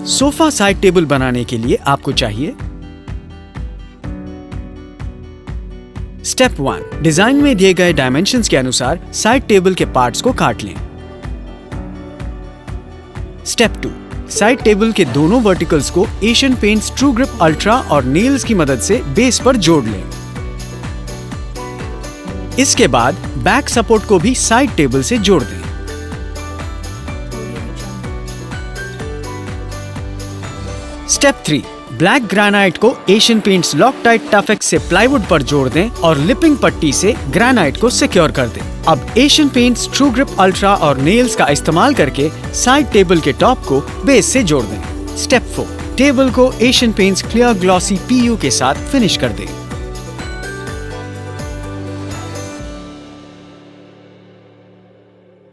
Sofa side table बनाने के लिए आपको चाहिए स्टेप 1, डिजाइन में दिए गए डायमेंशंस के अनुसार साइड टेबल के पार्ट्स को काट लें। स्टेप 2, साइड टेबल के दोनों वर्टिकल्स को Asian paints true grip ultra और नेल्स की मदद से बेस पर जोड़ लें। इसके बाद बैक सपोर्ट को भी साइड टेबल से जोड़ दें। स्टेप 3, ब्लैक ग्रेनाइट को एशियन पेंट्स लॉकटाइट टफेक्स से प्लाईवुड पर जोड़ दें और लिपिंग पट्टी से ग्रेनाइट को सिक्योर कर दें। अब Asian paints true grip ultra और नेल्स का इस्तेमाल करके साइड टेबल के टॉप को बेस से जोड़ दें। स्टेप 4, टेबल को Asian paints clear glossy PU के साथ फिनिश कर दें।